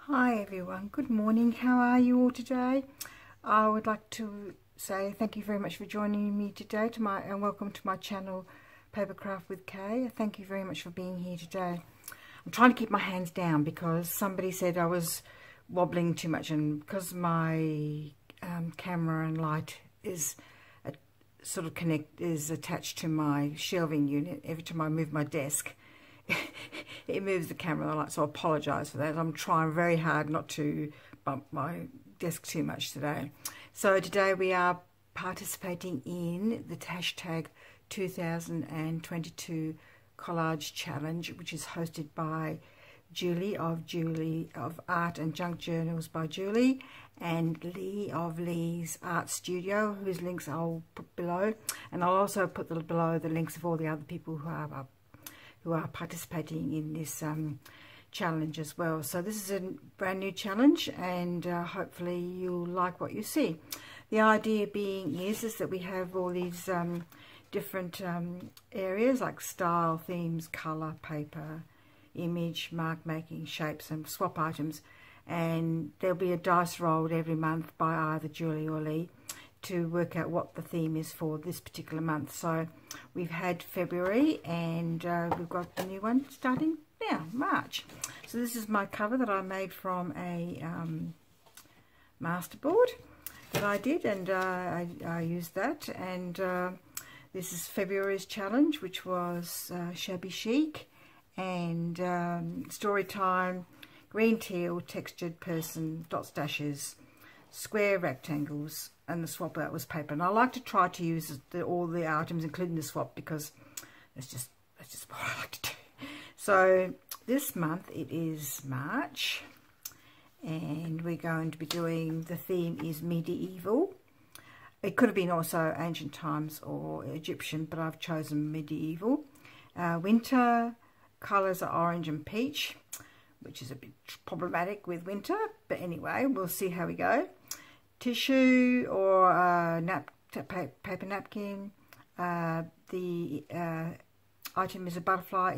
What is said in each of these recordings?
Hi everyone, good morning. How are you all today? I would like to say thank you very much for joining me today and welcome to my channel Papercraft with Kay. Thank you very much for being here today. I'm trying to keep my hands down because somebody said I was wobbling too much, and because my camera and light is attached to my shelving unit, every time I move my desk it moves the camera and the light, so I apologise for that. I'm trying very hard not to bump my desk too much today. So today we are participating in the hashtag 2022 Collage Challenge, which is hosted by Julie of Art and Junk Journals by Julie, and Leigh of Leigh's Art Studio, whose links I'll put below, and I'll also put below the links of all the other people who are participating in this challenge as well. So this is a brand new challenge, and hopefully you'll like what you see. The idea being is that we have all these different areas like style, themes, colour, paper, image, mark making, shapes and swap items, and there'll be a dice rolled every month by either Julie or Leigh to work out what the theme is for this particular month. So we've had February, and we've got a new one starting now, March. So this is my cover that I made from a masterboard that I did, and I used that. And this is February's challenge, which was shabby chic and story time, green teal, textured person, dot stashes, square rectangles, and the swap out was paper. And I like to try to use all the items, including the swap, because that's just what I like to do. So this month it is March, and we're going to be doing, the theme is medieval. It could have been also ancient times or Egyptian, but I've chosen medieval. Winter, colours are orange and peach, which is a bit problematic with winter, but anyway, we'll see how we go. Tissue or paper napkin. The item is a butterfly,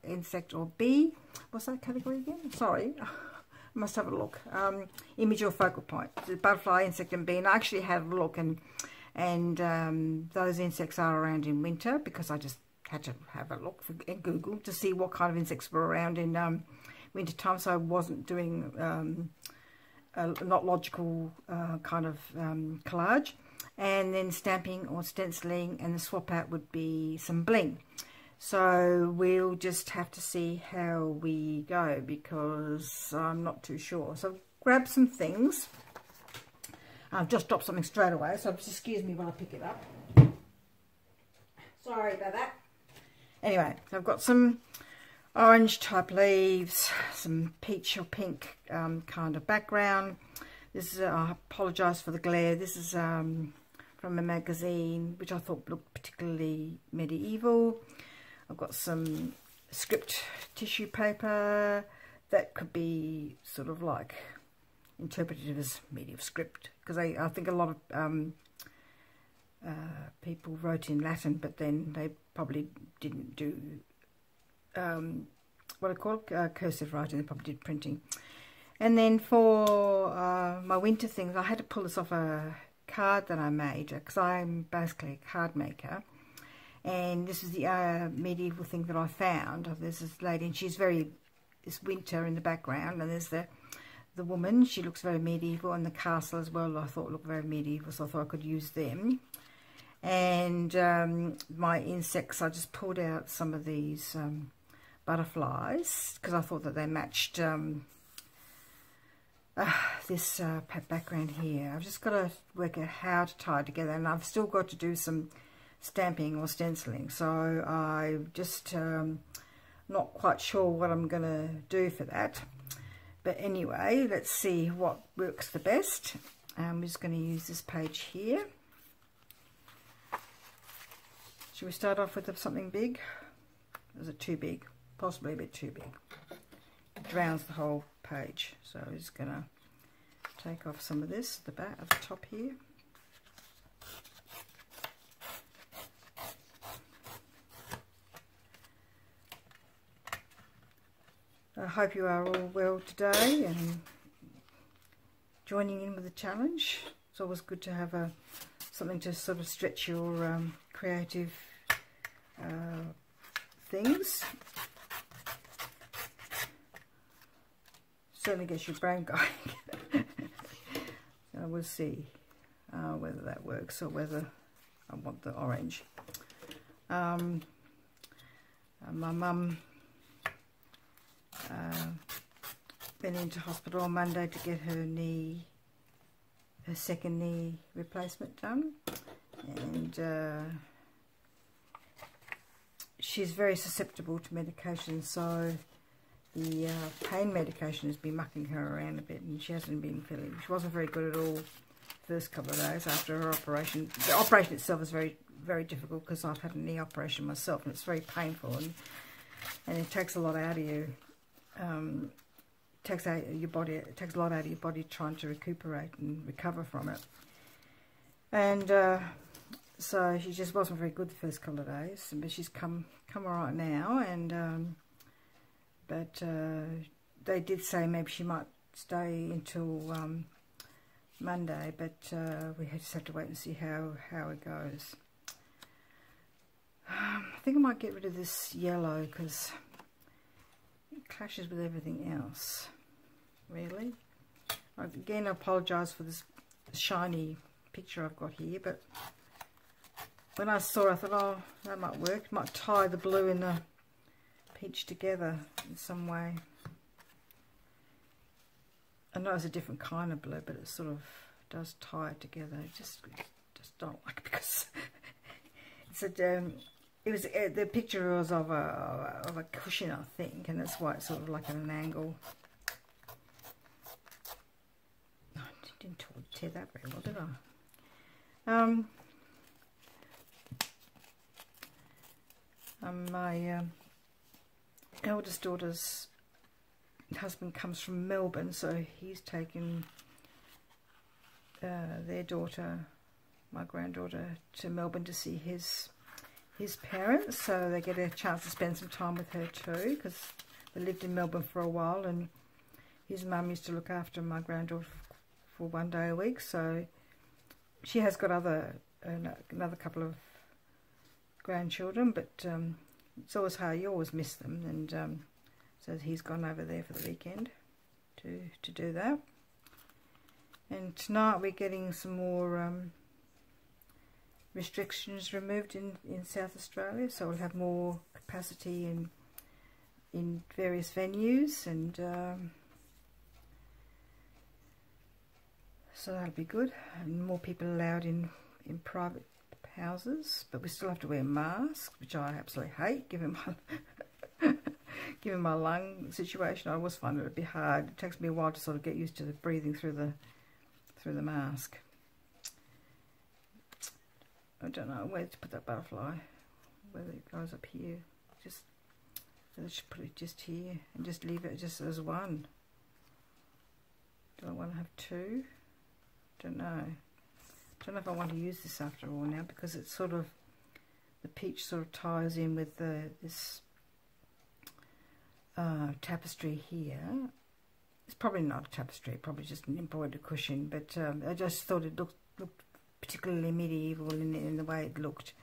insect or bee. What's that category again? Sorry, I must have a look. Image or focal point. The butterfly, insect and bee. And I actually had a look, and those insects are around in winter, because I just had to have a look in Google to see what kind of insects were around in winter time. So I wasn't doing not logical kind of collage. And then stamping or stenciling, and the swap out would be some bling. So we'll just have to see how we go, because I'm not too sure. So grab some things. I've just dropped something straight away, so just excuse me when I pick it up. Sorry about that. Anyway, so I've got some orange type leaves, some peach or pink kind of background. This is, I apologise for the glare, this is from a magazine which I thought looked particularly medieval. I've got some script tissue paper that could be sort of like interpreted as medieval script, because I think a lot of people wrote in Latin, but then they probably didn't do what I call cursive writing. They probably did printing. And then for my winter things, I had to pull this off a card that I made, because I'm basically a card maker. And this is the medieval thing that I found. There's this lady, and she's it's winter in the background, and there's the woman. She looks very medieval, and the castle as well, I thought looked very medieval, so I thought I could use them. And my insects, I just pulled out some of these butterflies, because I thought that they matched this background here. I've just got to work out how to tie it together, and I've still got to do some stamping or stenciling, so I'm just not quite sure what I'm going to do for that. But anyway, let's see what works the best. I'm just going to use this page here. Should we start off with something big? Is it too big? Possibly a bit too big. It drowns the whole page. So I'm just going to take off some of this at the back, at the top here. I hope you are all well today and joining in with the challenge. It's always good to have something to sort of stretch your creative things. Certainly gets your brain going. So we'll see whether that works or whether I want the orange. My mum went into hospital on Monday to get her second knee replacement done, and she's very susceptible to medication, so the pain medication has been mucking her around a bit, and she wasn't very good at all the first couple of days after her operation. The operation itself is very, very difficult because I've had a knee operation myself, and it's very painful, and it takes a lot out of you. It takes out your body. It takes a lot out of your body trying to recuperate and recover from it. And so she just wasn't very good the first couple of days, but she's come all right now. And but they did say maybe she might stay until Monday, but we just have to wait and see how it goes. I think I might get rid of this yellow because it clashes with everything else, really. Again, I apologise for this shiny picture I've got here, but when I saw it, I thought, oh, that might work. Might tie the blue and the peach together in some way. I know it's a different kind of blue, but it sort of does tie it together. I just don't like it because the picture was of a cushion, I think, and that's why it's sort of like at an angle. Oh, I didn't tear that very well, did I? My eldest daughter's husband comes from Melbourne, so he's taken their daughter, my granddaughter, to Melbourne to see his parents, so they get a chance to spend some time with her too, because they lived in Melbourne for a while, and his mum used to look after my granddaughter for 1 day a week. So she has got another couple of grandchildren, but it's always hard. You always miss them, and so he's gone over there for the weekend to do that. And tonight we're getting some more restrictions removed in South Australia, so we'll have more capacity in various venues, and so that'll be good, and more people allowed in private houses, but we still have to wear masks, which I absolutely hate, given my lung situation. I always find it a bit hard. It takes me a while to sort of get used to the breathing through the mask. I don't know where to put that butterfly, whether it goes up here. I should put it just here and just leave it just as one. Do I want to have two? Don't know. Don't know if I want to use this after all now, because it's sort of, the peach sort of ties in with this tapestry here. It's probably not a tapestry, probably just an embroidered cushion, but I just thought it looked particularly medieval in the way it looked.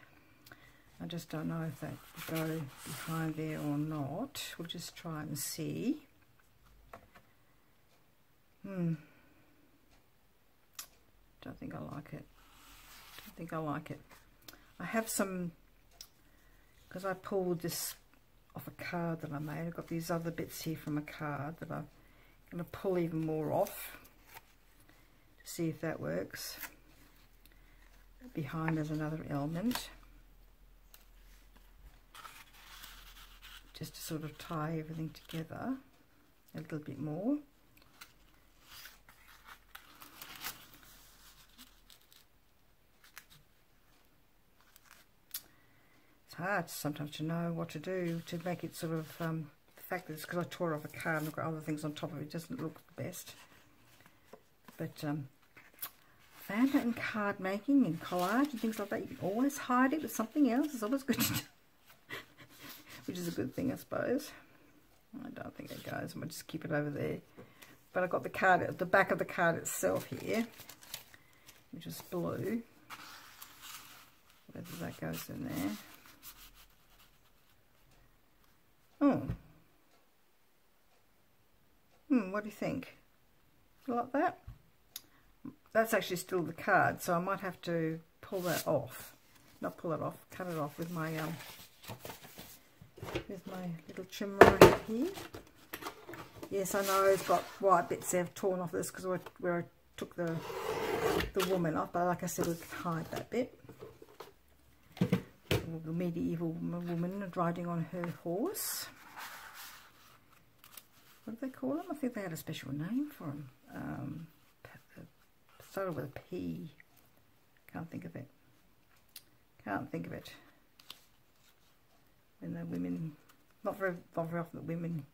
I just don't know if that will go behind there or not. We'll just try and see. Don't think I like it. Don't think I like it. I have some, because I pulled this off a card that I made. I've got these other bits here from a card that I'm going to pull even more off to see if that works. Behind there's another element, just to sort of tie everything together a little bit more. It's hard sometimes to know what to do to make it sort of, the fact that it's because I tore off a card and I've got other things on top of it, doesn't look the best. But found that in card making and collage and things like that, you can always hide it with something else. It's always good to do. Which is a good thing, I suppose. I don't think it goes. I'm going to just keep it over there. But I've got the card at the back of the card itself here, which is blue. Whether that goes in there. Oh. What do you think? You like that? That's actually still the card, so I might have to pull that off. Not pull it off, cut it off with my little trimmer right here. Yes, I know it's got white bits there torn off this because where I took the woman off, but like I said, we can hide that bit. The medieval woman riding on her horse. What do they call them? I think they had a special name for them. Started with a P. Can't think of it. Can't think of it. When the women, not very often the women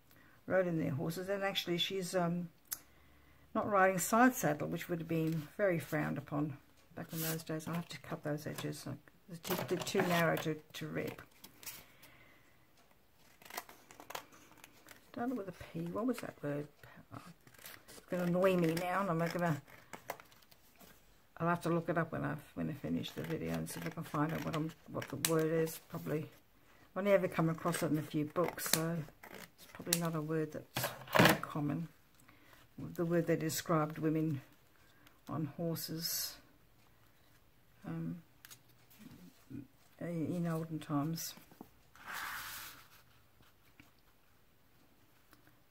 rode in their horses, and actually she's not riding side saddle, which would have been very frowned upon back in those days. I'll have to cut those edges. They're too narrow to rip. Started with a P. What was that word? Oh, it's going to annoy me now, and I'll have to look it up when I finish the video and see if I can find out what the word is. Probably I've only ever come across it in a few books, so it's probably not a word that's very common. The word that described women on horses in olden times.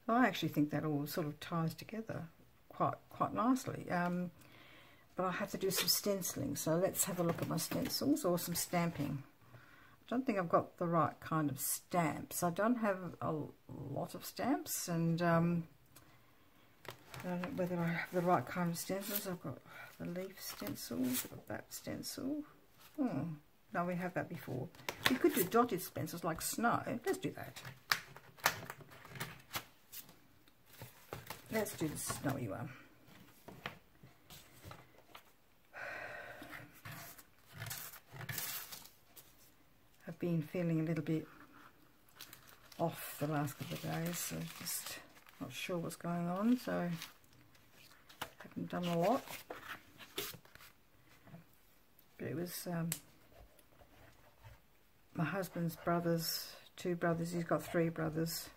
So I actually think that all sort of ties together quite nicely. But I have to do some stenciling, so let's have a look at my stencils or some stamping. I don't think I've got the right kind of stamps. I don't have a lot of stamps, and I don't know whether I have the right kind of stencils. I've got the leaf stencil, I've got that stencil. Oh, no, we have that before. We could do dotted stencils like snow. Let's do that. Let's do the snowy one. I've been feeling a little bit off the last couple of days, so just not sure what's going on, so haven't done a lot. But it was my husband's brothers, two brothers. He's got three brothers.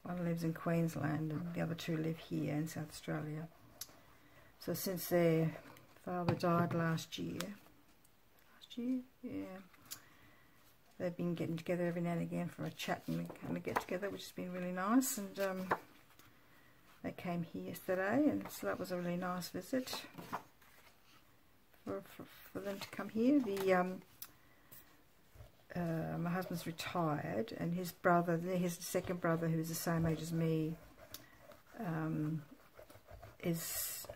One lives in Queensland and the other two live here in South Australia. So since their father died last year, yeah, they've been getting together every now and again for a chat and a get together, which has been really nice. And they came here yesterday, and so that was a really nice visit for them to come here. My husband's retired, and his brother, his second brother, who's the same age as me, is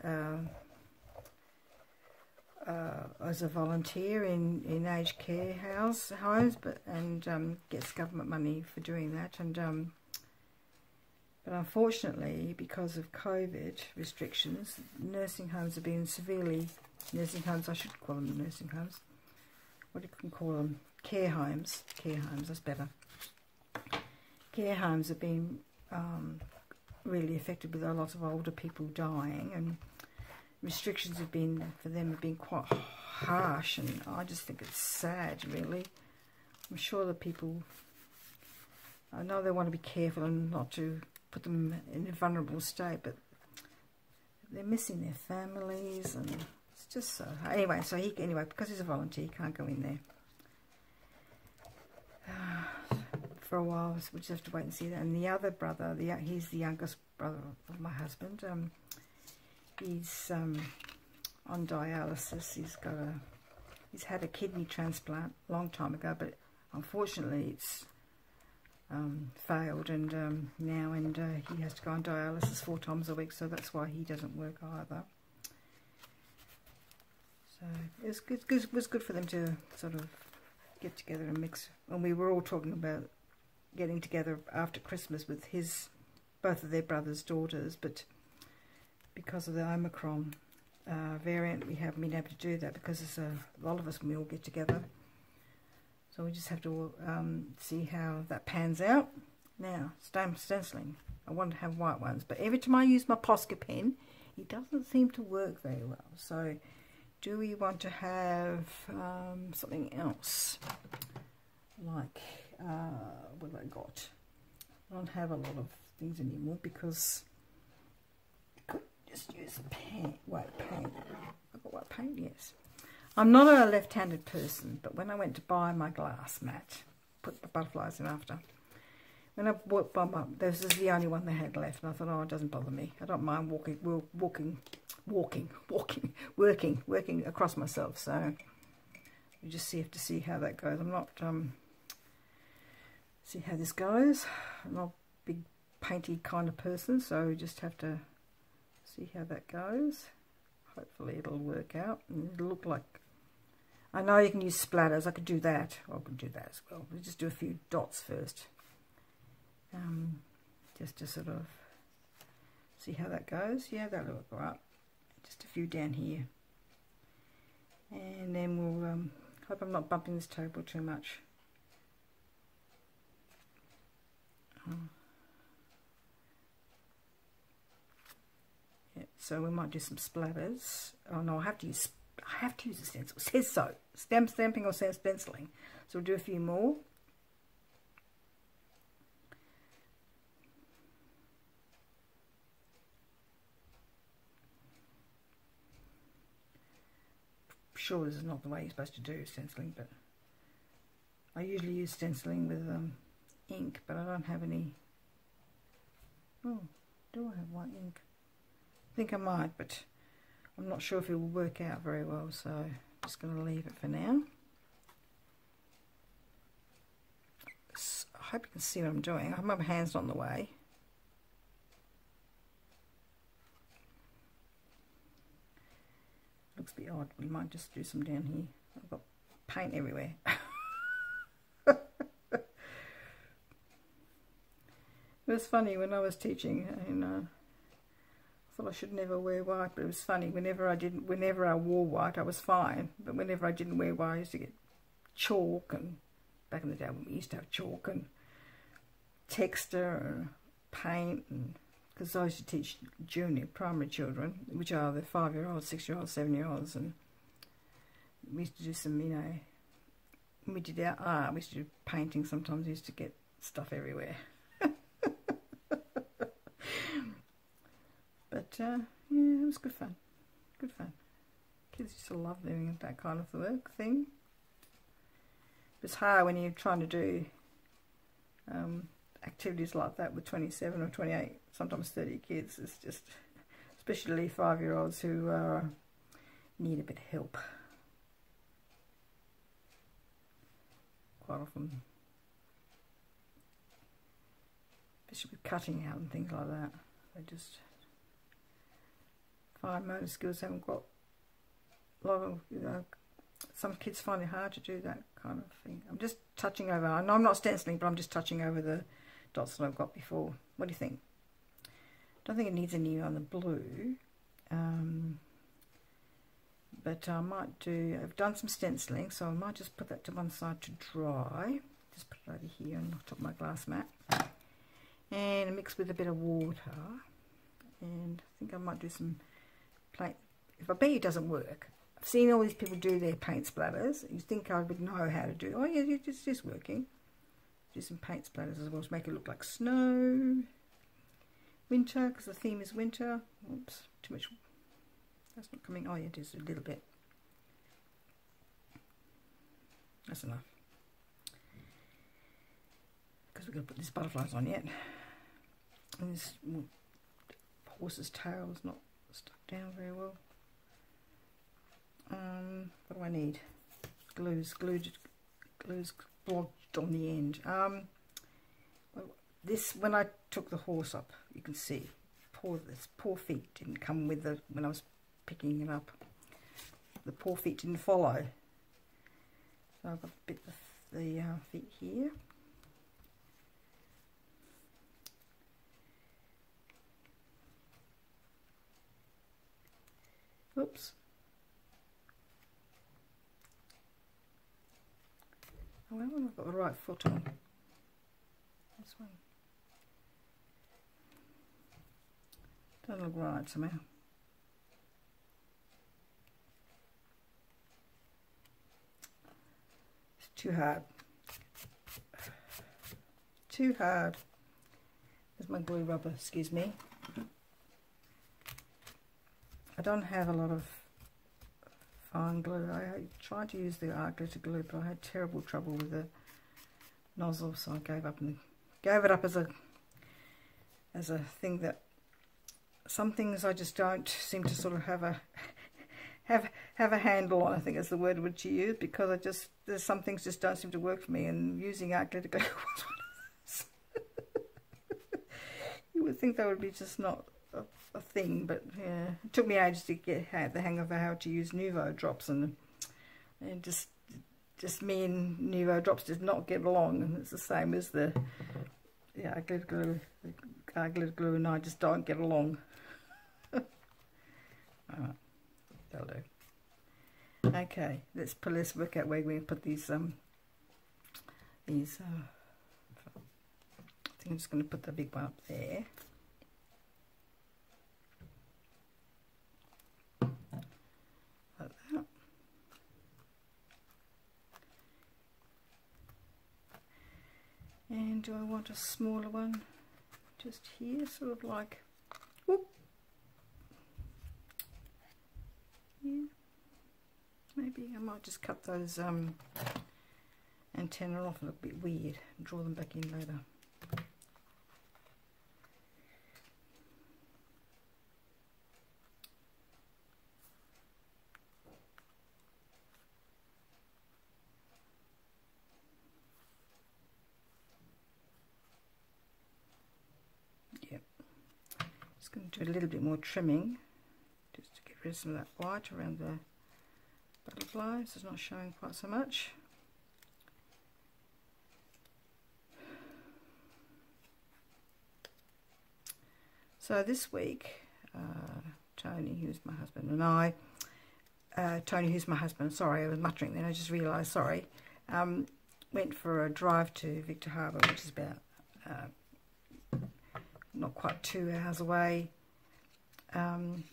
as a volunteer in aged care homes, and gets government money for doing that. And but unfortunately, because of COVID restrictions, nursing homes have been severely, I should call them nursing homes. What do you call them? Care homes, that's better. Care homes have been really affected with a lot of older people dying, and restrictions have been quite harsh, and I just think it's sad, really. I'm sure that people, I know they want to be careful and not to put them in a vulnerable state, but they're missing their families, and it's just so. Anyway, because he's a volunteer, he can't go in there for a while, so we just have to wait and see that. And the other brother, he's the youngest brother of my husband. He's on dialysis. He's had a kidney transplant a long time ago, but unfortunately it's failed, and now he has to go on dialysis 4 times a week, so that's why he doesn't work either. So it was good for them to sort of get together and mix. And we were all talking about getting together after Christmas with both of their brothers' daughters, but because of the Omicron variant, we haven't been able to do that, because there's a lot of us when we all get together. So we just have to see how that pans out. Now, stenciling. I want to have white ones, but every time I use my Posca pen, it doesn't seem to work very well. So, do we want to have something else? Like, what have I got? I don't have a lot of things anymore because I could just use white paint. I've got white paint, yes. I'm not a left-handed person, but when I went to buy my glass mat, put the butterflies in after. When I bought this is the only one they had left, and I thought, oh, it doesn't bother me. I don't mind working across myself. So we just have to see how that goes. I'm not see how this goes. I'm not a big painty kind of person, so we just have to see how that goes. Hopefully it'll work out and it'll look like. I know you can use splatters. I could do that. I could do that as well. We'll just do a few dots first. Just to sort of see how that goes. Yeah, that'll look alright. Just a few down here. And then we'll hope I'm not bumping this table too much. Yeah, so we might do some splatters. Oh no, I have to use a stencil. It says so. Stamping or stenciling. So we'll do a few more. Sure, this is not the way you're supposed to do stenciling, but I usually use stenciling with ink, but I don't have any. Oh, do I have white ink? I think I might, but I'm not sure if it will work out very well, so I'm just going to leave it for now. So I hope you can see what I'm doing. I hope my hand's not in the way. Looks a bit odd. We might just do some down here. I've got paint everywhere. It was funny when I was teaching, and I thought I should never wear white, but it was funny. Whenever I wore white, I was fine. But whenever I didn't wear white, I used to get chalk, and back in the day when we used to have chalk and texture and paint, and because I used to teach junior primary children, which are the 5-year-olds, 6-year-olds, 7-year-olds, and we used to do some, you know, when we did our art, we used to do painting. Sometimes we used to get stuff everywhere. But yeah, it was good fun. Good fun. Kids used to love doing that kind of work thing. It's hard when you're trying to do activities like that with 27 or 28, sometimes 30 kids. It's just, especially 5-year-olds who need a bit of help. Quite often. Especially with cutting out and things like that. They just, fine motor skills haven't got a lot of, you know, some kids find it hard to do that kind of thing. I'm just touching over, I know I'm not stenciling, but I'm just touching over the dots that I've got before. What do you think? Don't think it needs any on the blue, but I might do, I've done some stenciling, so I might just put that to one side to dry. Just put it over here on top of my glass mat, and mix with a bit of water, and I think I might do some paint. If I bet it doesn't work, I've seen all these people do their paint splatters. You think I would know how to do, oh yeah, it's just working. Do some paint splatters as well to make it look like snow. Winter, because the theme is winter. Oops, too much. That's not coming. Oh yeah, it is a little bit. That's enough. Because we're going to put these butterflies on yet. And this horse's tail is not stuck down very well. What do I need? Glue's blocked on the end. This, when I took the horse up, you can see poor feet didn't come with the, when I was picking it up. The poor feet didn't follow. So I've got a bit of the feet here. Oops. Oh, I haven't got the right foot on. This one. Doesn't look right somehow. It's too hard. Too hard. There's my glue rubber, excuse me. I don't have a lot of fine glue. I tried to use the art glitter glue, but I had terrible trouble with the nozzle, so I gave up and gave it up as a thing that some things I just don't seem to sort of have a have a handle on. I think is the word which you use, because there's some things just don't seem to work for me, and using art glitter glue was one of those. You would think that would be just not a thing, but yeah, it took me ages to get the hang of how to use Nuvo drops, and just me and Nuvo drops did not get along, and it's the same as the glitter glue. Glitter glue and I just don't get along. Alright, that'll do. Okay, let's work out where we're going to put these. I think I'm just going to put the big one up there. Like that. And do I want a smaller one just here, sort of like, whoop. Yeah. Maybe I might just cut those antennae off. It look a bit weird and draw them back in later. Going to do a little bit more trimming just to get rid of some of that white around the butterflies. It's not showing quite so much. So this week, Tony, who's my husband, and I, sorry, I was muttering then, I just realised, sorry, went for a drive to Victor Harbour, which is about not quite 2 hours away, down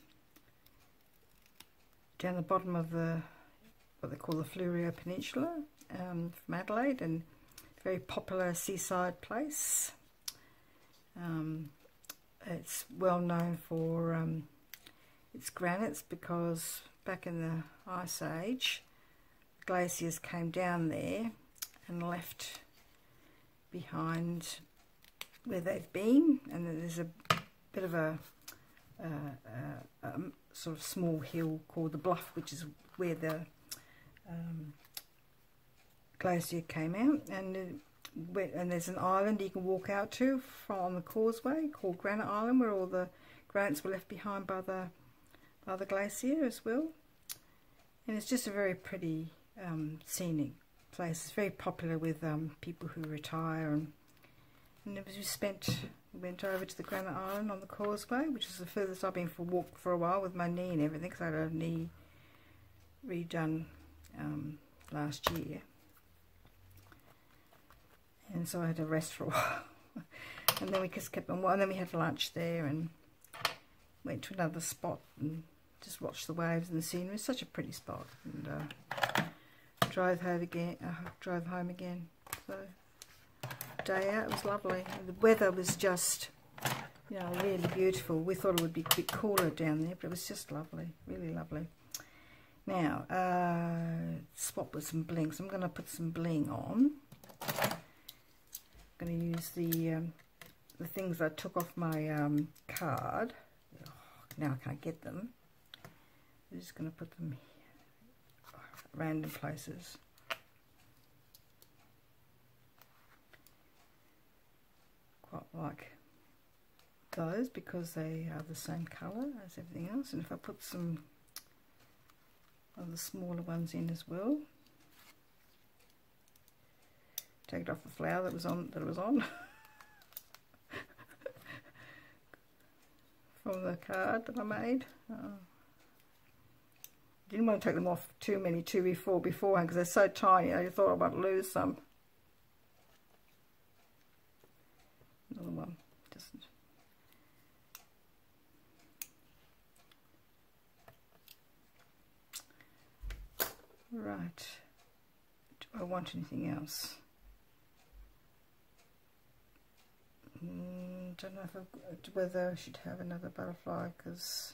the bottom of what they call the Fleurieu Peninsula, from Adelaide, and very popular seaside place. It's well known for its granites, because back in the Ice Age, glaciers came down there and left behind where they've been, and there's a bit of a sort of small hill called the Bluff, which is where the glacier came out, and there's an island you can walk out to from the causeway called Granite Island, where all the granites were left behind by the glacier as well. And it's just a very pretty scenic place. It's very popular with people who retire, and we went over to the Granite Island on the causeway, which is the furthest I've been for a walk for a while, with my knee and everything, because I had a knee redone last year, and so I had to rest for a while. And then we just kept on, and then we had lunch there and went to another spot and just watched the waves and the scenery. It's such a pretty spot, and drove home again. So day out, it was lovely. The weather was just, you know, really beautiful. We thought it would be a bit cooler down there, but it was just lovely, really lovely. Now, swap with some bling. So I'm going to put some bling on. I'm going to use the things I took off my card. Oh, now I can't get them. I'm just going to put them here, random places. Quite like those because they are the same colour as everything else. And if I put some of the smaller ones in as well, take it off the flower that it was on from the card that I made. Didn't want to take them off too beforehand because they're so tiny. I thought I might lose some. Another one, just Right, do I want anything else? Don't know if whether I should have another butterfly because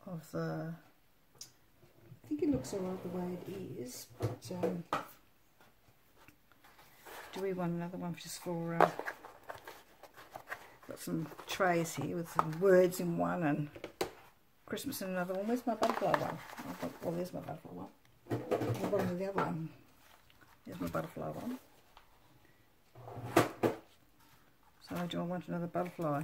of the, I think it looks alright the way it is, but do we want another one just for, got some trays here with some words in one and Christmas in another one. Where's my butterfly one? Oh, there's my butterfly one. The bottom of the other one. There's my butterfly one. So do I want another butterfly?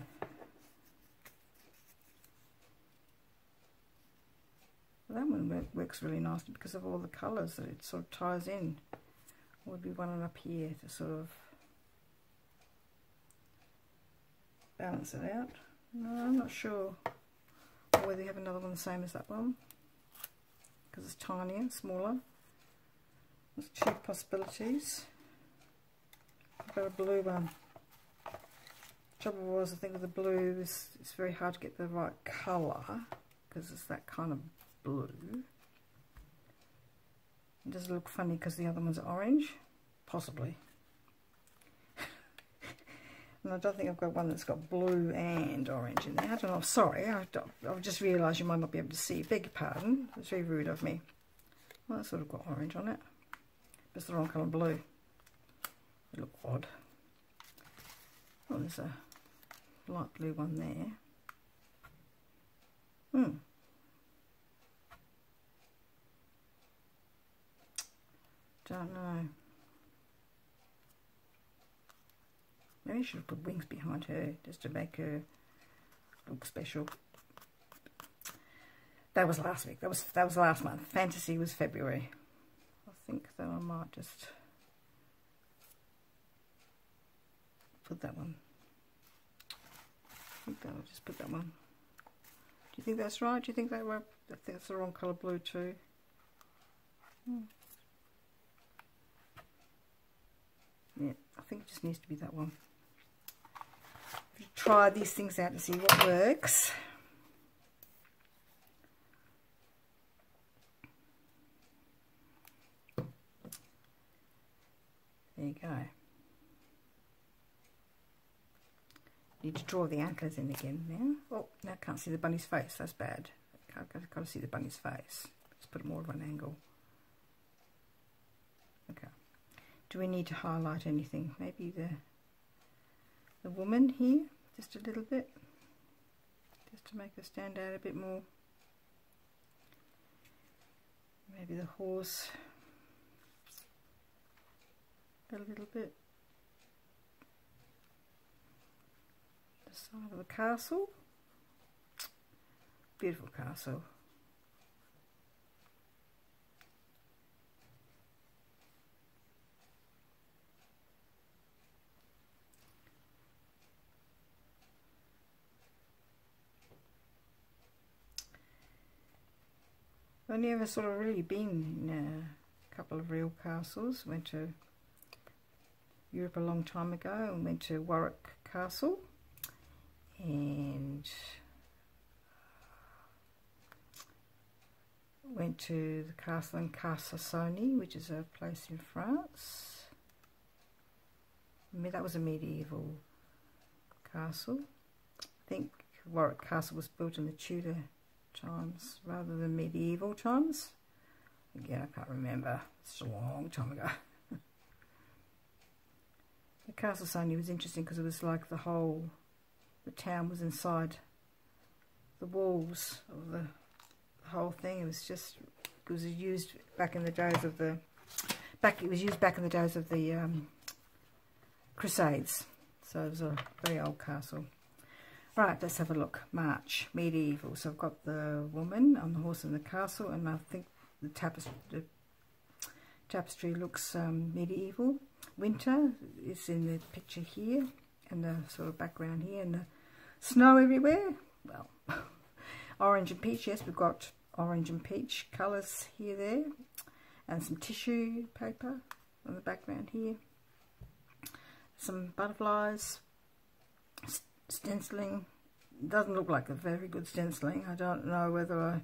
Well, that one works really nicely because of all the colours that it sort of ties in. Or would be one up here to sort of balance it out. No, I'm not sure. Or whether you have another one the same as that one. Because it's tinier, smaller. There's two possibilities. I've got a blue one. Trouble was, I think with the blue, it's very hard to get the right colour because it's that kind of blue. It does look funny because the other ones are orange, possibly. And I don't think I've got one that's got blue and orange in there. I don't know. Sorry, I've just realised you might not be able to see. Beg your pardon. It's very rude of me. Well, it's sort of got orange on it, but it's the wrong colour blue. It look odd. Oh, there's a light blue one there. Don't know. Maybe I should have put wings behind her just to make her look special. That was last week. That was last month. Fantasy was February. I think that I might just put that one. I think that I'll just put that one. Do you think that's right? Do you think that I think that's the wrong colour blue too? Yeah, I think it just needs to be that one. Try these things out to see what works. There you go. Need to draw the antlers in again now. Oh, now I can't see the bunny's face. That's bad. I've got to see the bunny's face. Let's put it more of an angle. Okay. Do we need to highlight anything? Maybe the woman here, just a little bit, just to make her stand out a bit more. Maybe the horse a little bit. The side of the castle. Beautiful castle. I've only ever sort of really been in a couple of real castles. Went to Europe a long time ago and went to Warwick Castle, and went to the castle in Carsasoni, which is a place in France. That was a medieval castle. I think Warwick Castle was built in the Tudor times rather than medieval times. Again, I can't remember. It's a long time ago. The Carsasoni was interesting because it was like the town was inside the walls of the whole thing. It was used back in the days of the Crusades. So it was a very old castle. Right, let's have a look. March, medieval. So I've got the woman on the horse in the castle, and I think the tapestry looks medieval. Winter is in the picture here, and the sort of background here, and the snow everywhere. Well, orange and peach. Yes, we've got orange and peach colours here, there, and some tissue paper on the background here. Some butterflies. Stenciling. Doesn't look like a very good stenciling. I don't know whether I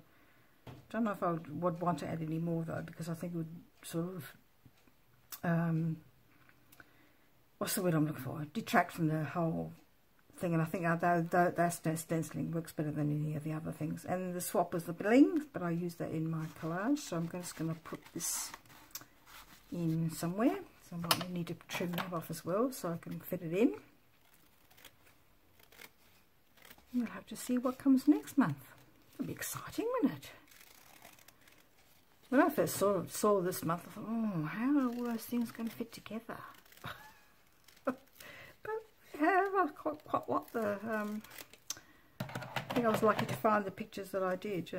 Don't know if I would want to add any more though, because I think it would sort of, what's the word I'm looking for? Detract from the whole thing. And I think that stenciling works better than any of the other things. And the swap was the bling, but I use that in my collage. So I'm just going to put this in somewhere. So I might need to trim that off as well so I can fit it in. We'll have to see what comes next month. It'll be exciting, won't it? When I first saw this month, I thought, oh, how are all those things going to fit together? But yeah, I quite what the. I think I was lucky to find the pictures that I did.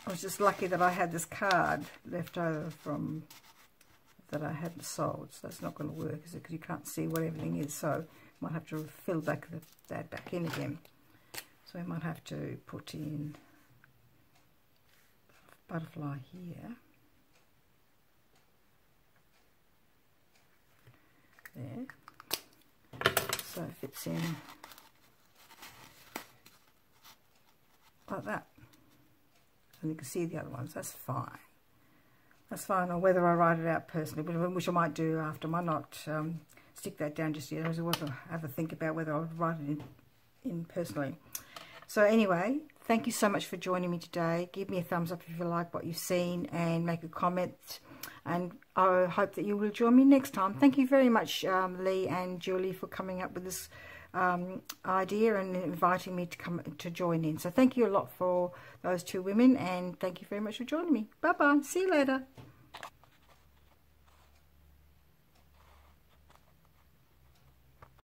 I was just lucky that I had this card left over from that I hadn't sold, so that's not going to work, is it? Because you can't see what everything is, so I might have to fill that back in again. So I might have to put in butterfly here, there, so it fits in like that, and you can see the other ones. That's fine. That's fine. Or whether I write it out personally, which I might do after. I might not stick that down just yet. I was to have a think about whether I would write it in personally. So anyway, thank you so much for joining me today. Give me a thumbs up if you like what you've seen, and make a comment. And I hope that you will join me next time. Thank you very much, Leigh and Julie, for coming up with this idea and inviting me to come to join in. So thank you a lot for those two women, and thank you very much for joining me. Bye bye. See you later.